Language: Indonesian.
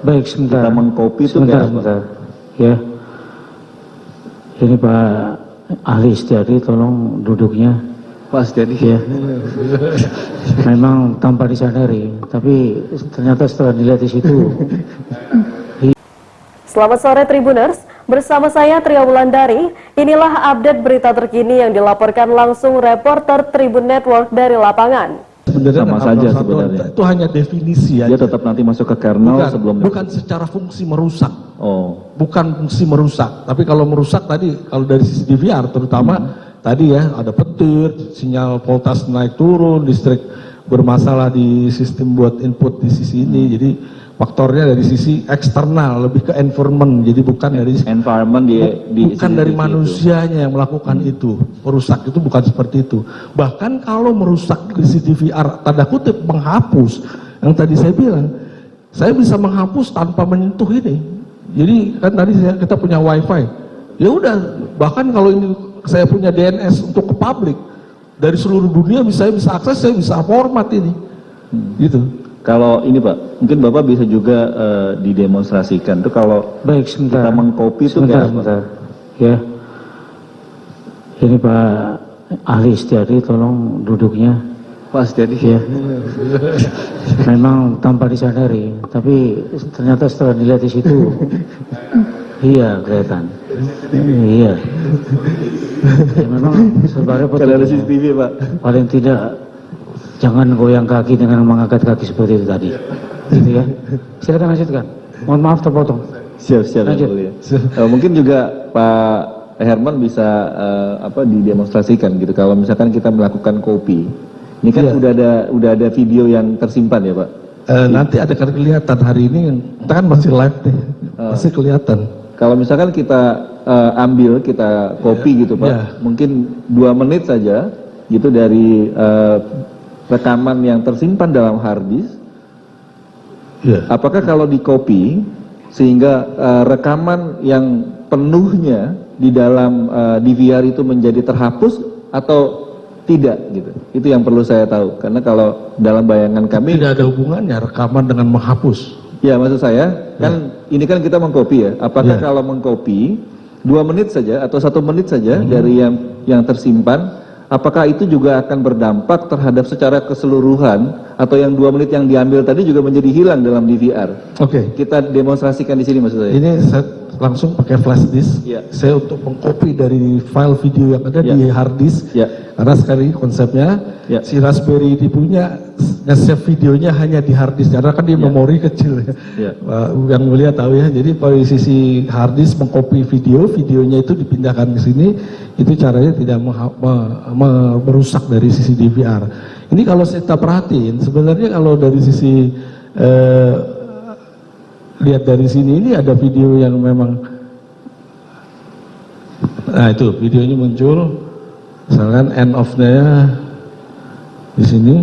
baik, sebentar. kita mengcopy itu sebentar, kayak sebentar. Ya. Ini Pak Ahli Istiadi, tolong duduknya. Pak Setiadi. Ya. Memang tanpa disadari, tapi ternyata setelah dilihat di situ. Selamat sore Tribuners, bersama saya Tria Wulandari. Inilah update berita terkini yang dilaporkan langsung reporter Tribun Network dari lapangan. Sebenarnya sama saja sebenarnya. itu hanya definisi Dia aja. tetap nanti masuk ke kernel sebelum Bukan secara fungsi merusak. Oh, Bukan fungsi merusak. Tapi kalau merusak tadi, kalau dari sisi DVR terutama tadi ya ada petir, sinyal voltas naik turun, listrik bermasalah di sistem buat input di sisi ini. Jadi faktornya dari sisi eksternal, lebih ke environment. Jadi bukan dari environment bukan dari manusianya yang melakukan itu. Merusak itu bukan seperti itu. Bahkan kalau merusak di CCTV tanda kutip menghapus, yang tadi saya bilang, saya bisa menghapus tanpa menyentuh ini. Jadi kan tadi kita punya wifi. Ya udah, bahkan kalau ini saya punya DNS untuk ke publik, dari seluruh dunia saya bisa akses, saya bisa format ini. Gitu. Kalau ini Pak, mungkin Bapak bisa juga didemonstrasikan tuh kalau Baik, sebentar. kita mengcopy itu sebentar, kayak sebentar. Ya. Ini Pak Ahli Istiadi, tolong duduknya. Pak Setiadi. Ya. Memang tanpa disadari, tapi ternyata setelah dilihat di situ, iya kelihatan. Iya. Ya, memang sebenarnya Karena ada CCTV Pak. paling tidak jangan goyang kaki dengan mengangkat kaki seperti itu tadi, gitu ya. Silakan lanjutkan. Mohon maaf terpotong. Siap yang Lanjut. mulia. Mungkin juga Pak Herman bisa didemonstrasikan gitu. Kalau misalkan kita melakukan copy, ini kan udah ada video yang tersimpan ya Pak. Nanti ada kelihatan hari ini, kita kan masih live nih, masih kelihatan. Kalau misalkan kita ambil, kita copy gitu Pak, Ya. mungkin 2 menit saja gitu dari rekaman yang tersimpan dalam hard disk. Ya. Apakah kalau di copy sehingga rekaman yang penuhnya di dalam DVR itu menjadi terhapus atau tidak gitu? Itu yang perlu saya tahu, karena kalau dalam bayangan kami Tidak ada hubungannya rekaman dengan menghapus. ya, maksud saya kan ini kan kita mengcopy ya. Apakah Ya. kalau mengcopy 2 menit saja atau 1 menit saja dari yang tersimpan, apakah itu juga akan berdampak terhadap secara keseluruhan, atau yang 2 menit yang diambil tadi juga menjadi hilang dalam DVR? Oke. Kita demonstrasikan di sini maksud saya. Ini saya langsung pakai flash disk. Ya. Saya untuk mengcopy dari file video yang ada Ya. di hard disk. Ya. Karena sekali konsepnya Ya. si Raspberry ini punya nge-save videonya hanya di hard disk karena kan dia memori kecil ya. Ya. Yang mulia tahu ya. Jadi dari sisi hard disk mengcopy videonya itu dipindahkan ke sini, itu caranya tidak merusak dari sisi DVR. Ini kalau kita perhatiin sebenarnya kalau dari sisi lihat dari sini ini ada video yang memang, nah itu videonya muncul, misalkan end of-nya di sini.